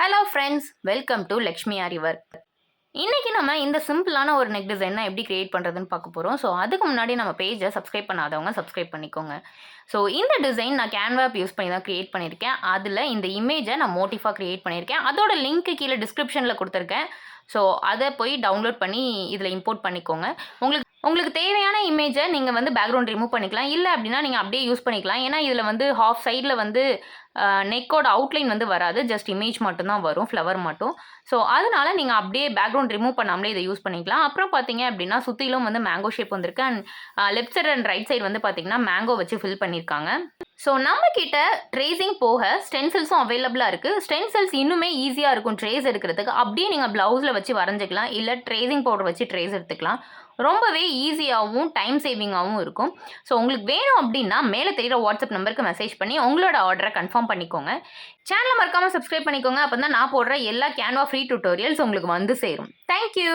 Hello friends, welcome to Lakshmi aari work. இன்னைக்கு நம்ம இந்த சிம்பிளான ஒரு நெக் டிசைனை எப்படி கிரியேட் பண்ணுறதுன்னு பார்க்க போகிறோம். ஸோ அதுக்கு முன்னாடி நம்ம பேஜை சப்ஸ்கிரைப் பண்ணாதவங்க சப்ஸ்கிரைப் பண்ணிக்கோங்க. ஸோ இந்த டிசைன் நான் கேன்வா ஆப் யூஸ் பண்ணி தான் கிரியேட் பண்ணியிருக்கேன். அதில் இந்த இமேஜை நான் மோட்டிஃபாக கிரியேட் பண்ணியிருக்கேன். அதோட லிங்க் கீழே டிஸ்கிரிப்ஷனில் கொடுத்துருக்கேன். ஸோ அதை போய் டவுன்லோட் பண்ணி இதில் இம்போர்ட் பண்ணிக்கோங்க. உங்களுக்கு தேவையான இமேஜை நீங்கள் வந்து பேக்ரவுண்ட் ரிமூவ் பண்ணிக்கலாம். இல்லை அப்படின்னா நீங்கள் அப்படியே யூஸ் பண்ணிக்கலாம். ஏன்னா இதில் வந்து ஹாஃப் சைடில் வந்து நெக்கோட அவுட்லைன் வந்து வராது, ஜஸ்ட் இமேஜ் மட்டும்தான் வரும், ஃப்ளவர் மட்டும். ஸோ அதனால நீங்கள் அப்படியே பேக்ரவுண்ட் ரிமூவ் பண்ணாமலே இதை யூஸ் பண்ணிக்கலாம். அப்புறம் பார்த்தீங்க அப்படின்னா சுற்றிலும் வந்து மேங்கோ ஷேப் வந்திருக்கு. And left side and right side வந்து பார்த்தீங்கன்னா மேங்கோ வச்சு ஃபில் பண்ணியிருக்காங்க. ஸோ நம்ம கிட்ட ட்ரேசிங் போக ஸ்டென்சில்ஸும் அவைலபிளாக இருக்குது. ஸ்டென்சில்ஸ் இன்னுமே ஈஸியாக இருக்கும் ட்ரேஸ் எடுக்கிறதுக்கு. அப்படியே நீங்கள் ப்ளவுஸில் வச்சு வரைஞ்சிக்கலாம், இல்லை ட்ரேசிங் பவுடர் வச்சு ட்ரேஸ் எடுத்துக்கலாம். ரொம்பவே ஈஸியாகவும் டைம் சேவிங்காகவும் இருக்கும். ஸோ உங்களுக்கு வேணும் அப்படின்னா மேலே தெரிகிற வாட்ஸ்அப் நம்பருக்கு மெசேஜ் பண்ணி உங்களோட ஆர்டரை கன்ஃபார்ம் பண்ணிக்கோங்க. சேனலை மறக்காமல் சப்ஸ்கிரைப் பண்ணிக்கோங்க. அப்போ தான் நான் போடுற எல்லா கேன்வா ஃப்ரீ டியூட்டோரியல்ஸ் உங்களுக்கு வந்து சேரும். தேங்க்யூ.